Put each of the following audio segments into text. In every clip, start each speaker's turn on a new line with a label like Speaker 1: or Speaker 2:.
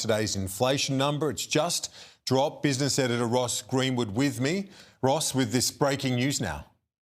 Speaker 1: today's inflation number. It's just dropped. Business Editor Ross Greenwood with me. Ross, with this breaking news now.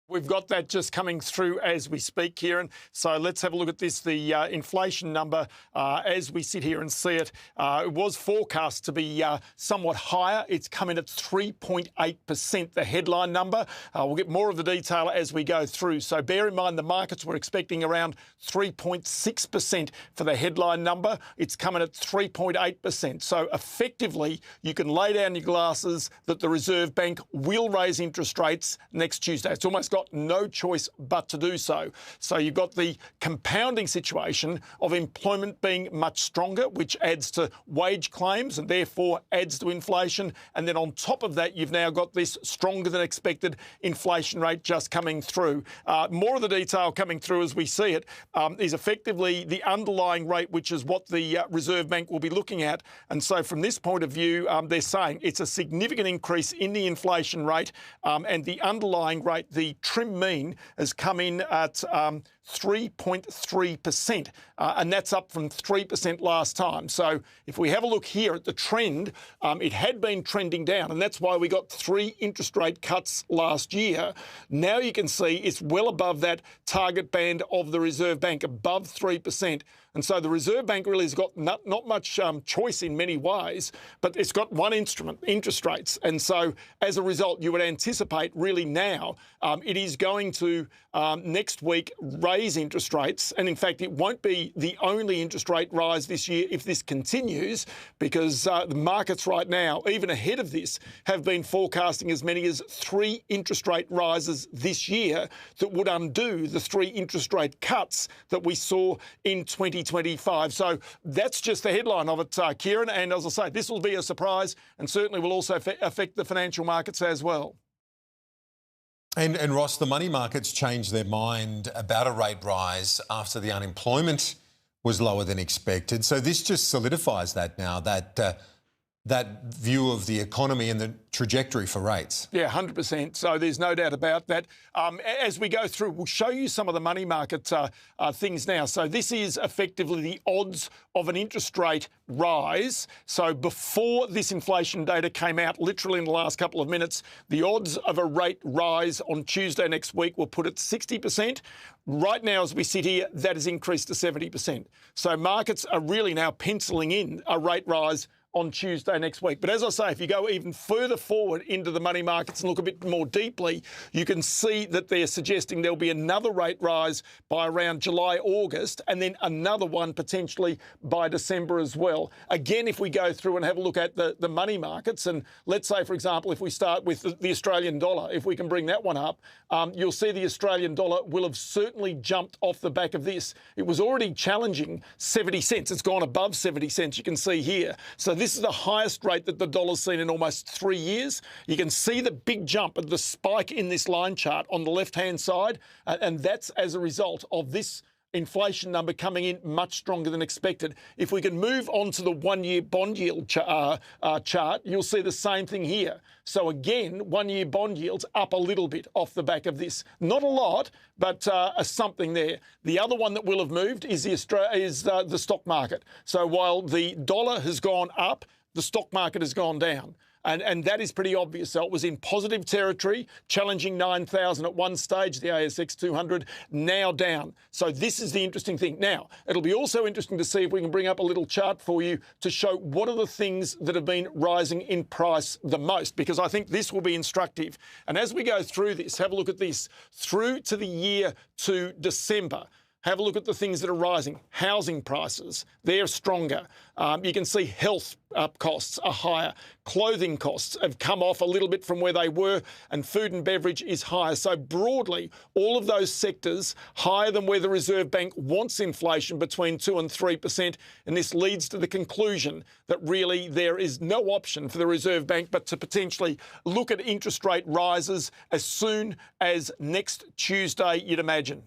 Speaker 2: We've got that just coming through as we speak, Kieran. So let's have a look at this. The inflation number, as we sit here and see it, it was forecast to be somewhat higher. It's come in at 3.8%, the headline number. We'll get more of the detail as we go through. So bear in mind the markets were expecting around 3.6% for the headline number. It's coming at 3.8%. So effectively, you can lay down your glasses that the Reserve Bank will raise interest rates next Tuesday. It's almost got no choice but to do so. So you've got the compounding situation of employment being much stronger, which adds to wage claims and therefore adds to inflation. And then on top of that, you've now got this stronger than expected inflation rate just coming through. More of the detail coming through as we see it is effectively the underlying rate, which is what the Reserve Bank will be looking at. And so from this point of view, they're saying it's a significant increase in the inflation rate and the underlying rate, the trim mean, has come in at 3.3%, and that's up from 3% last time. So if we have a look here at the trend, it had been trending down, and that's why we got 3 interest rate cuts last year. Now you can see it's well above that target band of the Reserve Bank, above 3%. And so the Reserve Bank really has got not much choice in many ways, but it's got one instrument, interest rates. And so as a result, you would anticipate really now it is going to next week raise interest rates. And in fact, it won't be the only interest rate rise this year if this continues, because the markets right now, even ahead of this, have been forecasting as many as 3 interest rate rises this year that would undo the 3 interest rate cuts that we saw in 2025. So that's just the headline of it, Kieran. And as I say, this will be a surprise and certainly will also affect the financial markets as well.
Speaker 1: And Ross, the money markets changed their mind about a rate rise after the unemployment was lower than expected. So this just solidifies that now, that view of the economy and the trajectory for rates.
Speaker 2: Yeah, 100%. So there's no doubt about that. As we go through, we'll show you some of the money market things now. So this is effectively the odds of an interest rate rise. So before this inflation data came out, literally in the last couple of minutes, the odds of a rate rise on Tuesday next week were put at 60%. Right now, as we sit here, that has increased to 70%. So markets are really now penciling in a rate rise on Tuesday next week. But as I say, if you go even further forward into the money markets and look a bit more deeply, you can see that they're suggesting there'll be another rate rise by around July, August, and then another one potentially by December as well. Again, if we go through and have a look at the money markets, and let's say, for example, if we start with the Australian dollar, if we can bring that one up, you'll see the Australian dollar will have certainly jumped off the back of this. It was already challenging 70 cents. It's gone above 70 cents, you can see here. So this is the highest rate that the dollar's seen in almost 3 years. You can see the big jump and the spike in this line chart on the left-hand side, and that's as a result of this inflation number coming in much stronger than expected. If we can move on to the 1-year bond yield chart, you'll see the same thing here. So again, 1-year bond yields up a little bit off the back of this. Not a lot, but something there. The other one that will have moved is the stock market. So while the dollar has gone up, the stock market has gone down. And that is pretty obvious. So it was in positive territory, challenging 9,000 at one stage, the ASX 200, now down. So this is the interesting thing. Now, it'll be also interesting to see if we can bring up a little chart for you to show what are the things that have been rising in price the most, because I think this will be instructive. And as we go through this, have a look at this. Through to the year to December, have a look at the things that are rising. Housing prices, they're stronger. You can see health costs are higher. Clothing costs have come off a little bit from where they were, and food and beverage is higher. So broadly, all of those sectors higher than where the Reserve Bank wants inflation, between 2 and 3%. And this leads to the conclusion that really there is no option for the Reserve Bank but to potentially look at interest rate rises as soon as next Tuesday, you'd imagine.